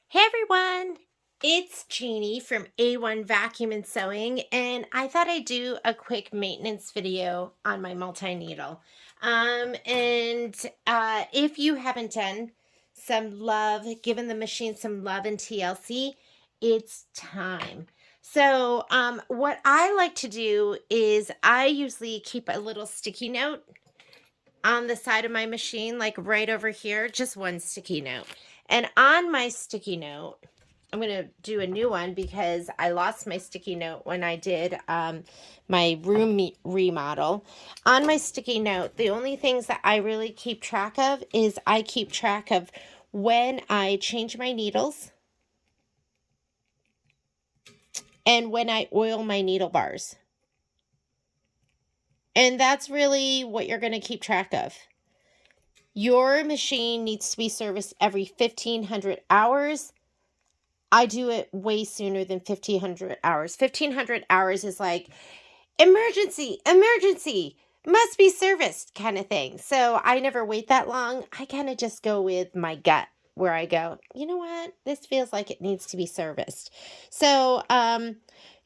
Hey everyone, it's Jeannie from A1 Vacuum and Sewing, and I thought I'd do a quick maintenance video on my multi-needle. If you haven't done some love, given the machine some love in TLC, it's time. So what I like to do is I usually keep a little sticky note on the side of my machine, like right over here, just one sticky note. And on my sticky note, I'm going to do a new one because I lost my sticky note when I did my room remodel. On my sticky note, the only things that I really keep track of is I keep track of when I change my needles and when I oil my needle bars. And that's really what you're going to keep track of. Your machine needs to be serviced every 1,500 hours. I do it way sooner than 1,500 hours. 1,500 hours is like emergency, must be serviced kind of thing. So I never wait that long. I kind of just go with my gut where I go, you know what? This feels like it needs to be serviced. So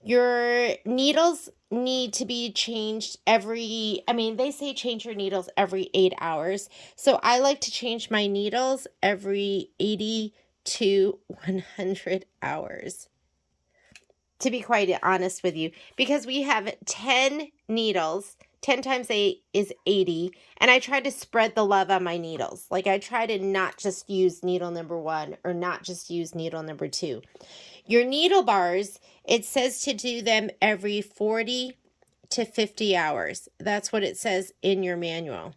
your needles need to be changed they say change your needles every 8 hours. So I like to change my needles every 80 to 100 hours. To be quite honest with you, because we have 10 needles, 10 times 8 is 80, and I try to spread the love on my needles. Like I try to not just use needle number 1 or not just use needle number 2. Your needle bars, it says to do them every 40 to 50 hours. That's what it says in your manual.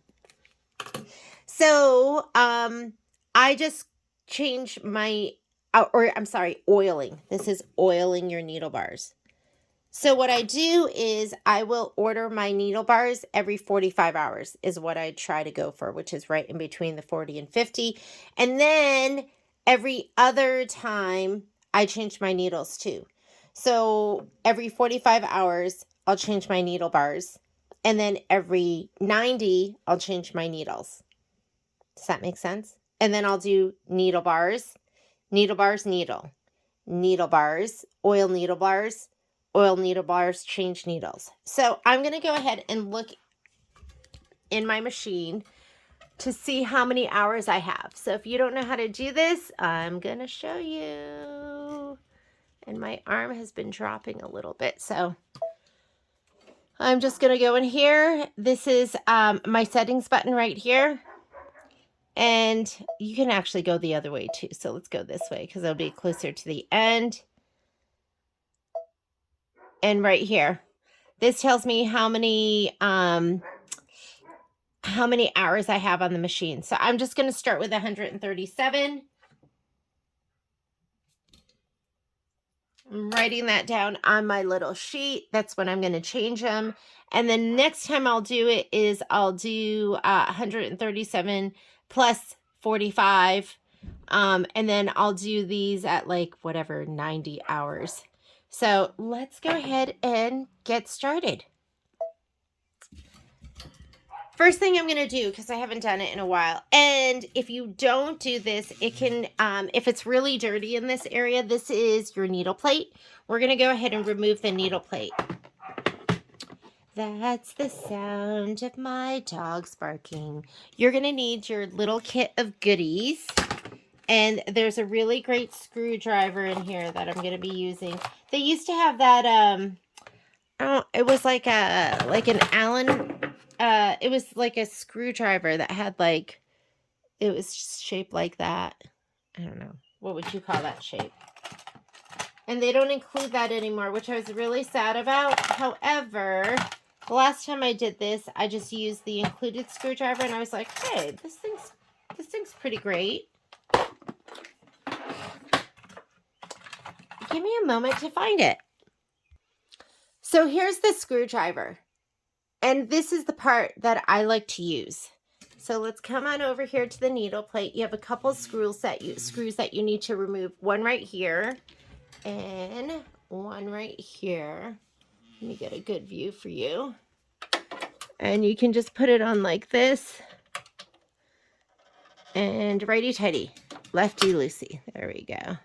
So, I just change my, oiling. This is oiling your needle bars. So what I do is I will order my needle bars every 45 hours is what I try to go for, which is right in between the 40 and 50. And then every other time I change my needles too. So every 45 hours, I'll change my needle bars. And then every 90, I'll change my needles. Does that make sense? And then I'll do needle bars, needle, needle bars, oil needle bars, change needles. So I'm going to go ahead and look in my machine to see how many hours I have. So if you don't know how to do this, I'm going to show you. And my arm has been dropping a little bit, so I'm just going to go in here. This is my settings button right here. And you can actually go the other way too. So let's go this way because it'll be closer to the end. And right here, this tells me how many hours I have on the machine. So I'm just going to start with 137. I'm writing that down on my little sheet. That's when I'm going to change them. And then next time I'll do it is I'll do 137 plus 45. And then I'll do these at like whatever, 90 hours. So let's go ahead and get started. First thing I'm going to do, because I haven't done it in a while, and if you don't do this, it can, if it's really dirty in this area, this is your needle plate. We're going to go ahead and remove the needle plate. That's the sound of my dogs barking. You're going to need your little kit of goodies. And there's a really great screwdriver in here that I'm going to be using. They used to have that, it was like an Allen, it was like a screwdriver that had like, it was shaped like that. I don't know. What would you call that shape? And they don't include that anymore, which I was really sad about. However, the last time I did this, I just used the included screwdriver and I was like, hey, this thing's pretty great. Give me a moment to find it. So here's the screwdriver. And this is the part that I like to use. So let's come on over here to the needle plate. You have a couple screws that you need to remove. One right here and one right here. Let me get a good view for you. And you can just put it on like this. And righty-tighty, lefty-loosey. There we go.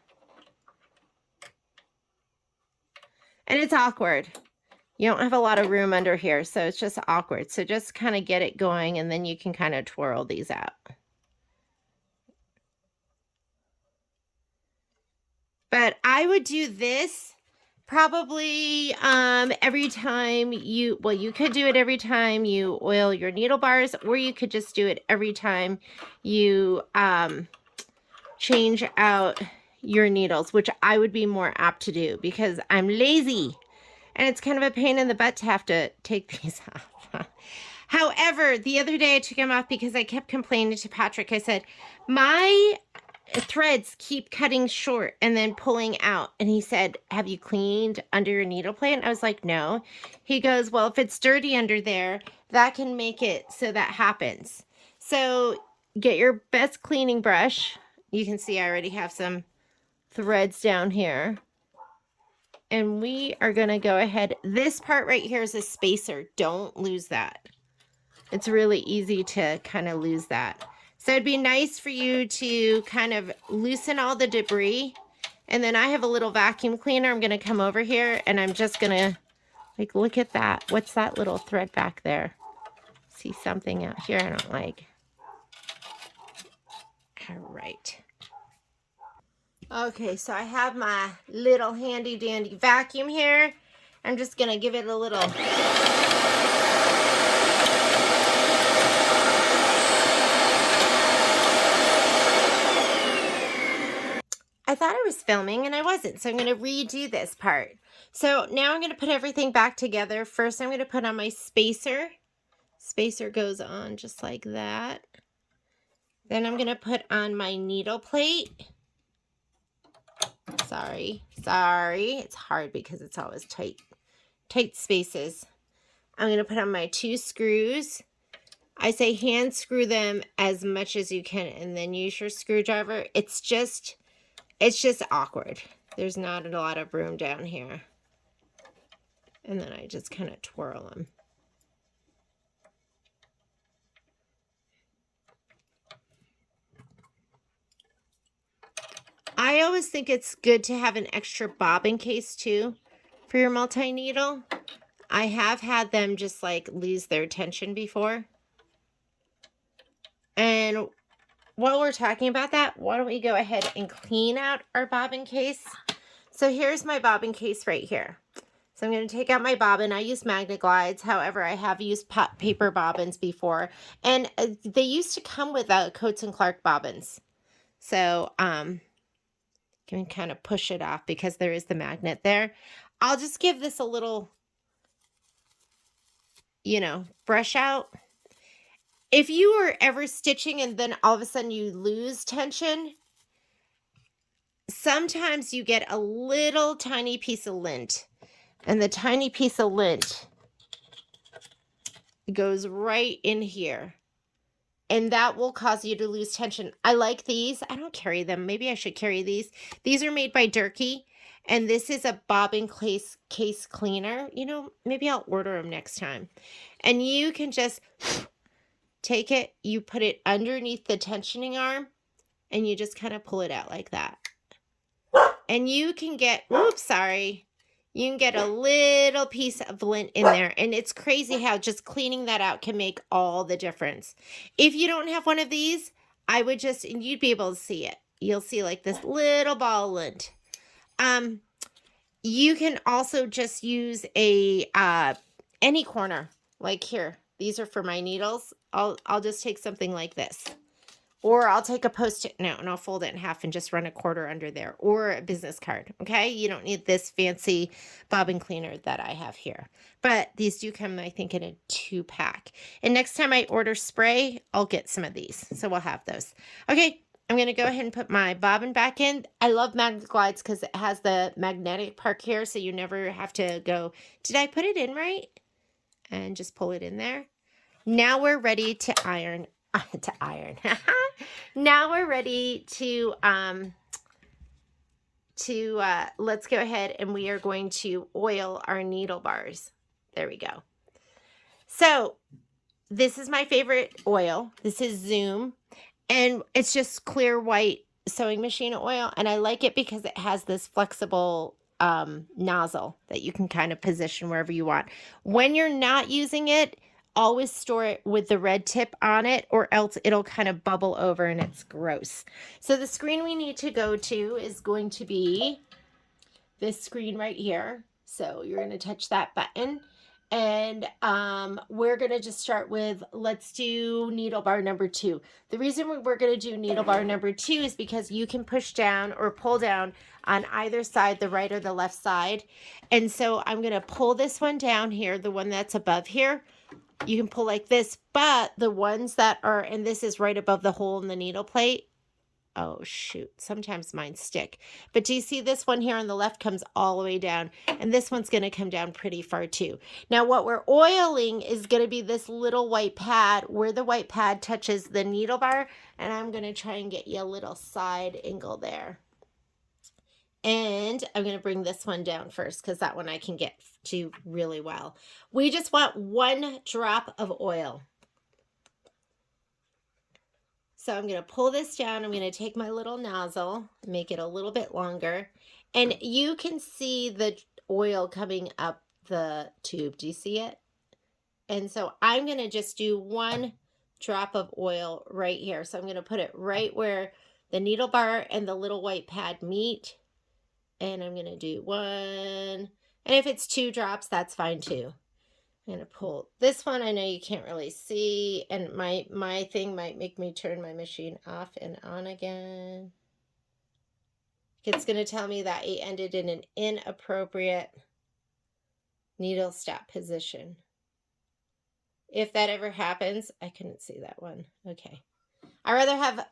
And it's awkward. You don't have a lot of room under here, so it's just awkward. So just kind of get it going, and then you can kind of twirl these out. But I would do this probably every time you, well, you could do it every time you oil your needle bars, or you could just do it every time you change out your needles, which I would be more apt to do because I'm lazy. And it's kind of a pain in the butt to have to take these off. However, the other day I took them off because I kept complaining to Patrick. I said, my threads keep cutting short and then pulling out. And he said, have you cleaned under your needle plate? And I was like, no. He goes, well, if it's dirty under there, that can make it so that happens. So get your best cleaning brush. You can see I already have some threads down here. And we are going to go ahead. This part right here is a spacer. Don't lose that. It's really easy to kind of lose that. So it'd be nice for you to kind of loosen all the debris. And then I have a little vacuum cleaner. I'm going to come over here and I'm just going to, like, look at that. What's that little thread back there? See something out here I don't like. All right. Okay, so I have my little handy dandy vacuum here. I'm just going to give it a little. I thought I was filming and I wasn't, so I'm going to redo this part. So now I'm going to put everything back together. First, I'm going to put on my spacer. Spacer goes on just like that. Then I'm going to put on my needle plate. Sorry. It's hard because it's always tight spaces. I'm going to put on my 2 screws. I say hand screw them as much as you can and then use your screwdriver. It's just awkward. There's not a lot of room down here. And then I just kind of twirl them. I always think it's good to have an extra bobbin case too for your multi-needle. I have had them just like lose their tension before. And while we're talking about that, why don't we go ahead and clean out our bobbin case? So here's my bobbin case right here. So I'm going to take out my bobbin. I use Magnet Glides. However, I have used paper bobbins before. And they used to come with Coates & Clark bobbins. So, can kind of push it off because there is the magnet there. I'll just give this a little, brush out. If you are ever stitching and then all of a sudden you lose tension, sometimes you get a little tiny piece of lint. And the tiny piece of lint goes right in here. And that will cause you to lose tension. I like these. I don't carry them. Maybe I should carry these. These are made by Durkee. And this is a bobbin case cleaner. Maybe I'll order them next time. And you can just take it. You put it underneath the tensioning arm. And you just kind of pull it out like that. And you can get, you can get a little piece of lint in there. And it's crazy how just cleaning that out can make all the difference. If you don't have one of these, I would just, and you'd be able to see it. You'll see like this little ball of lint. You can also just use any corner, like here. These are for my needles. I'll just take something like this. Or I'll take a Post-it note and I'll fold it in half and just run a quarter under there. Or a business card, okay? You don't need this fancy bobbin cleaner that I have here. But these do come, I think, in a 2-pack. And next time I order spray, I'll get some of these. So we'll have those. Okay, I'm going to go ahead and put my bobbin back in. I love Magnet Glides because it has the magnetic part here, so you never have to go, did I put it in right? And just pull it in there. Now we're ready to iron. Now we're ready to let's go ahead and we are going to oil our needle bars. There we go. So this is my favorite oil. This is Zoom, and it's just clear white sewing machine oil, and I like it because it has this flexible nozzle that you can kind of position wherever you want. When you're not using it, always store it with the red tip on it, or else it'll kind of bubble over and it's gross. So the screen we need to go to is going to be this screen right here. So you're going to touch that button, and we're going to just start with, let's do needle bar number 2. The reason we're going to do needle bar number 2 is because you can push down or pull down on either side, the right or the left side. And so I'm going to pull this one down here, the one that's above here. You can pull like this, but the ones that are, and this is right above the hole in the needle plate. Oh shoot, sometimes mine stick. But do you see this one here on the left comes all the way down, and this one's going to come down pretty far too. Now what we're oiling is going to be this little white pad where the white pad touches the needle bar, and I'm going to try and get you a little side angle there. And I'm going to bring this one down first because that one I can get to really well. We just want 1 drop of oil. So I'm going to pull this down. I'm going to take my little nozzle, make it a little bit longer, and you can see the oil coming up the tube. Do you see it? And so I'm going to just do 1 drop of oil right here. So I'm going to put it right where the needle bar and the little white pad meet. And I'm going to do 1. And if it's 2 drops, that's fine too. I'm going to pull this one. I know you can't really see, and my thing might make me turn my machine off and on again. It's going to tell me that it ended in an inappropriate needle stop position. If that ever happens, I couldn't see that one. Okay. I'd rather have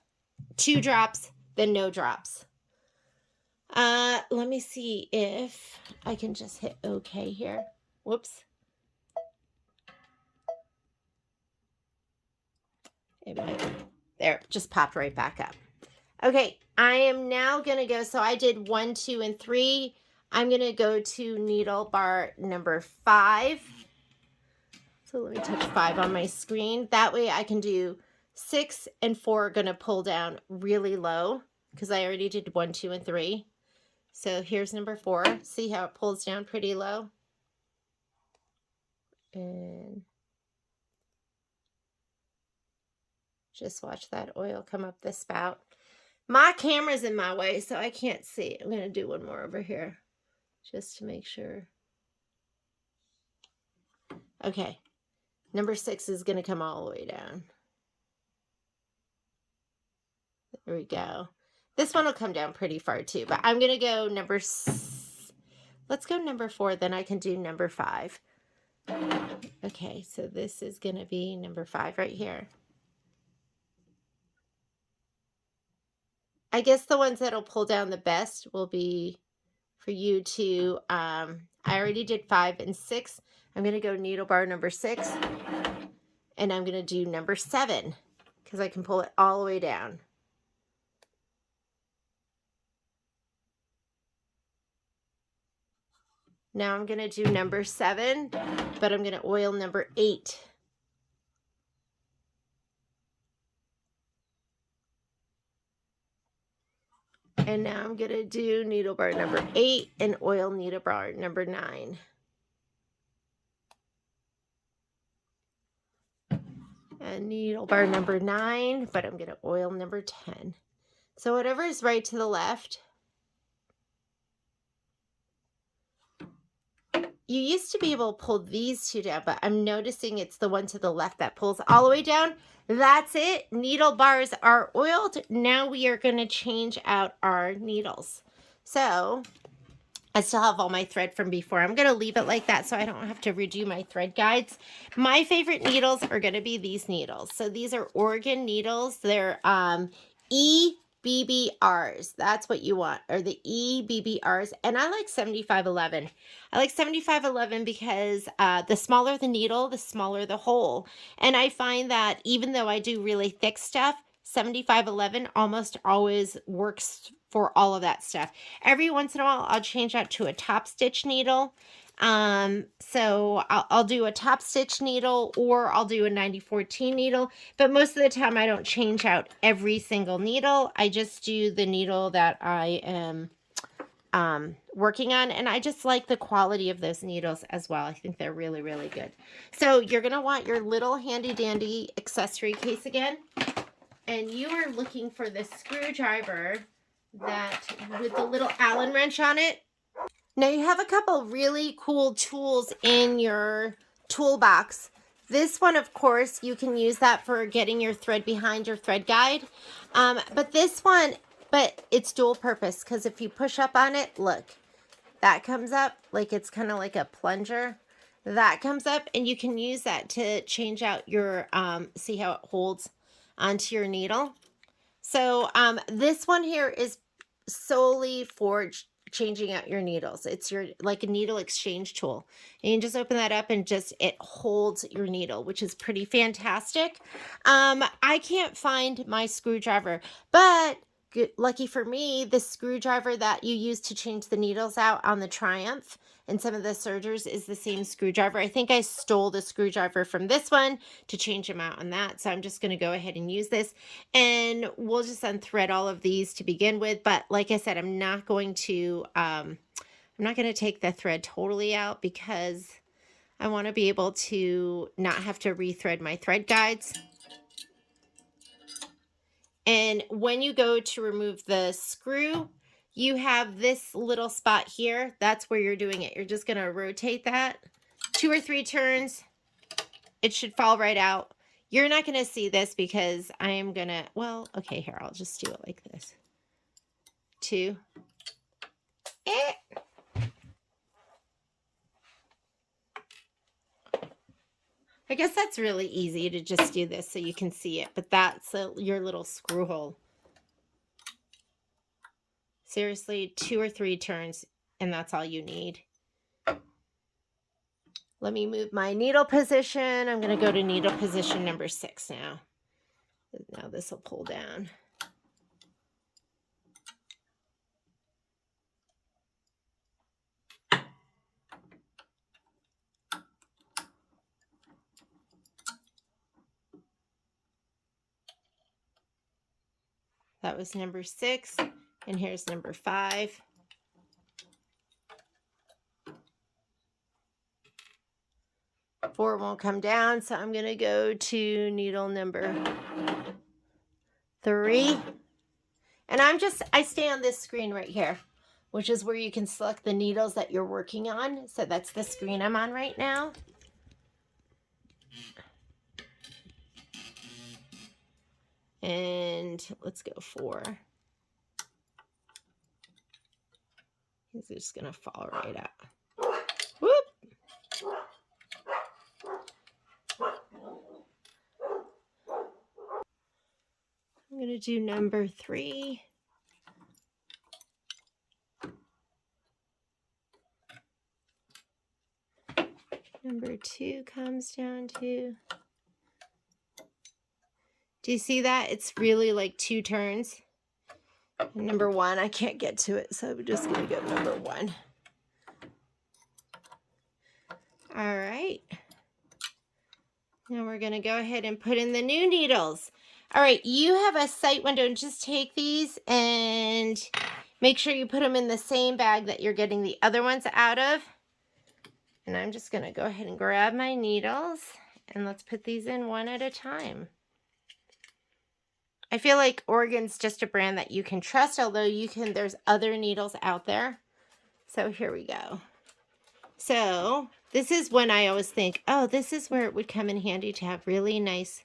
2 drops than no drops. Let me see if I can just hit OK here. Whoops. It might, there, just popped right back up. Okay, I am now going to go, so I did 1, 2, and 3. I'm going to go to needle bar number 5. So let me touch 5 on my screen. That way I can do 6 and 4 are going to pull down really low because I already did 1, 2, and 3. So here's number 4. See how it pulls down pretty low? And just watch that oil come up the spout. My camera's in my way, so I can't see. I'm going to do 1 more over here just to make sure. Okay. Number 6 is going to come all the way down. There we go. This one will come down pretty far too, but I'm going to go let's go number 4, then I can do number 5. Okay, so this is going to be number 5 right here. I guess the ones that'll pull down the best will be for you to, I already did 5 and 6. I'm going to go needle bar number 6, and I'm going to do number 7 because I can pull it all the way down. Now I'm going to do number 7, but I'm going to oil number 8. And now I'm going to do needle bar number 8 and oil needle bar number 9. And needle bar number 9, but I'm going to oil number 10. So whatever is right to the left. You used to be able to pull these 2 down, but I'm noticing it's the one to the left that pulls all the way down. That's it. Needle bars are oiled. Now we are going to change out our needles. So I still have all my thread from before. I'm going to leave it like that so I don't have to redo my thread guides. My favorite needles are going to be these needles. So these are Oregon needles. They're EBBRs. That's what you want, or the EBBRs. And I like 7511. I like 7511 because the smaller the needle, the smaller the hole. And I find that even though I do really thick stuff, 7511 almost always works for all of that stuff. Every once in a while, I'll change out to a top stitch needle. So I'll do a top stitch needle, or I'll do a 9014 needle, but most of the time I don't change out every single needle. I just do the needle that I am working on, and I just like the quality of those needles as well. I think they're really, really good. So you're going to want your little handy dandy accessory case again, and you are looking for this screwdriver that with the little Allen wrench on it. Now you have a couple really cool tools in your toolbox. This one, of course, you can use that for getting your thread behind your thread guide. But this one, it's dual purpose, because if you push up on it, look, that comes up, like it's kind of like a plunger. That comes up, and you can use that to change out your, see how it holds onto your needle. So this one here is solely for changing out your needles. It's your like a needle exchange tool, and you can just open that up and just it holds your needle, which is pretty fantastic. I can't find my screwdriver, but lucky for me, the screwdriver that you use to change the needles out on the Triumph and some of the sergers is the same screwdriver. I think I stole the screwdriver from this one to change them out on that. So I'm just going to go ahead and use this, and we'll just unthread all of these to begin with. But like I said, I'm not going to take the thread totally out, because I want to be able to not have to rethread my thread guides. And when you go to remove the screw, you have this little spot here. That's where you're doing it. You're just going to rotate that 2 or 3 turns. It should fall right out. You're not going to see this because I am going to, well, okay, here, I'll just do it like this. 2. I guess that's really easy to just do this so you can see it, but that's your little screw hole. Seriously, 2 or 3 turns, and that's all you need. Let me move my needle position. I'm going to go to needle position number 6 now. Now this will pull down. That was number 6, and here's number 5. Four won't come down, so I'm going to go to needle number 3. And I stay on this screen right here, which is where you can select the needles that you're working on. So that's the screen I'm on right now. And let's go 4. He's just going to fall right out. Whoop! I'm going to do number 3. Number 2 comes down to. Do you see that? It's really like 2 turns. And number 1, I can't get to it, so I'm just going to go number 1. All right. Now we're going to go ahead and put in the new needles. All right, you have a sight window, and just take these and make sure you put them in the same bag that you're getting the other ones out of. And I'm just going to go ahead and grab my needles, and let's put these in one at a time. I feel like Oregon's just a brand that you can trust, although there's other needles out there. So here we go. So this is when I always think, oh, this is where it would come in handy to have really nice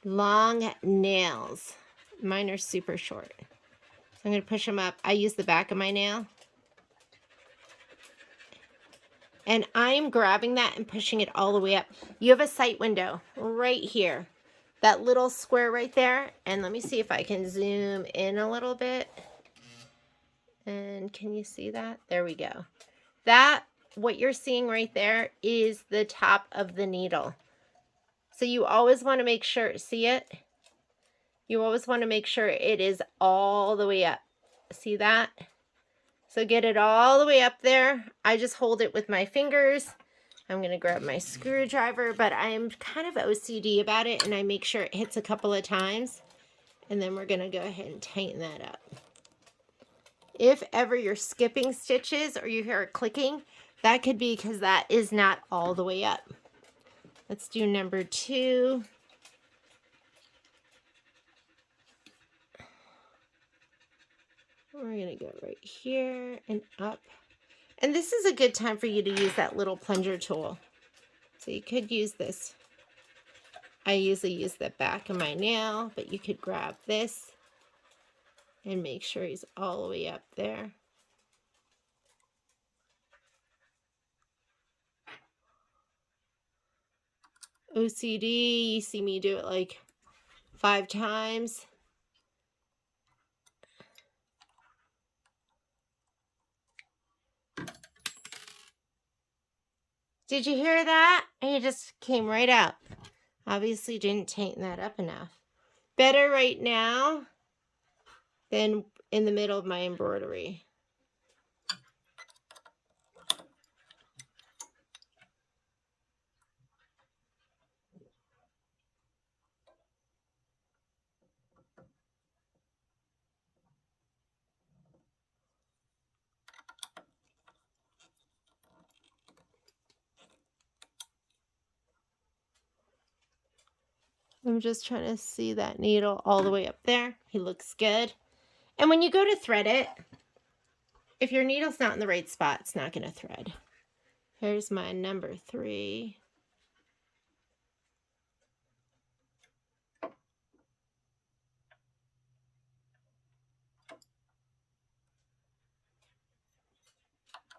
long nails. Mine are super short. So I'm going to push them up. I use the back of my nail. And I'm grabbing that and pushing it all the way up. You have a sight window right here. That little square right there. And let me see if I can zoom in a little bit. And can you see that? There we go. What you're seeing right there is the top of the needle. So you always want to make sure, see it? You always want to make sure it is all the way up. See that? So get it all the way up there. I just hold it with my fingers. I'm going to grab my screwdriver, but I'm kind of OCD about it, and I make sure it hits a couple of times. And then we're going to go ahead and tighten that up. if ever you're skipping stitches or you hear it clicking, that could be because that is not all the way up. Let's do number 2. We're going to go right here and up. And this is a good time for you to use that little plunger tool. So you could use this. I usually use the back of my nail, but you could grab this and make sure he's all the way up there. OCD, you see me do it like 5 times. Did you hear that? It just came right up. Obviously didn't tighten that up enough. Better right now than in the middle of my embroidery. I'm just trying to see that needle all the way up there. He looks good. And when you go to thread it, if your needle's not in the right spot, it's not going to thread. Here's my number 3.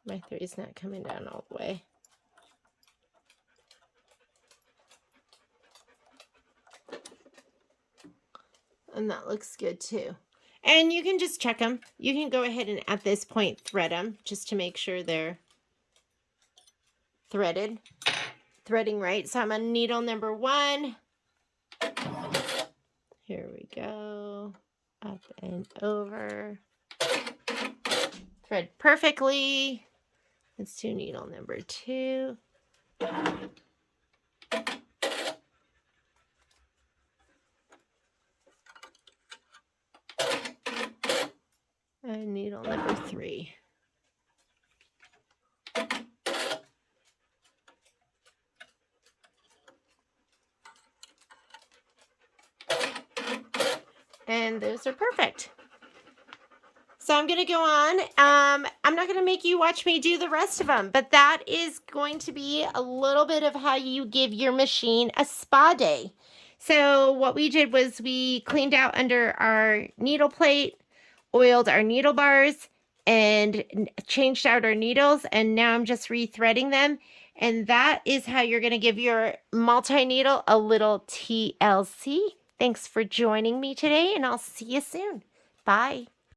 My 3 is not coming down all the way. And that looks good too. And you can just check them. You can go ahead and at this point thread them just to make sure they're threading right. So I'm on needle number 1. Here we go. Up and over. Thread perfectly. Let's do needle number 2. And needle number 3. And those are perfect. So I'm going to go on. I'm not going to make you watch me do the rest of them, but that is going to be a little bit of how you give your machine a spa day. So what we did was we cleaned out under our needle plate, oiled our needle bars, and changed out our needles, and now I'm just rethreading them. And that is how you're going to give your multi-needle a little TLC. Thanks for joining me today, and I'll see you soon. Bye.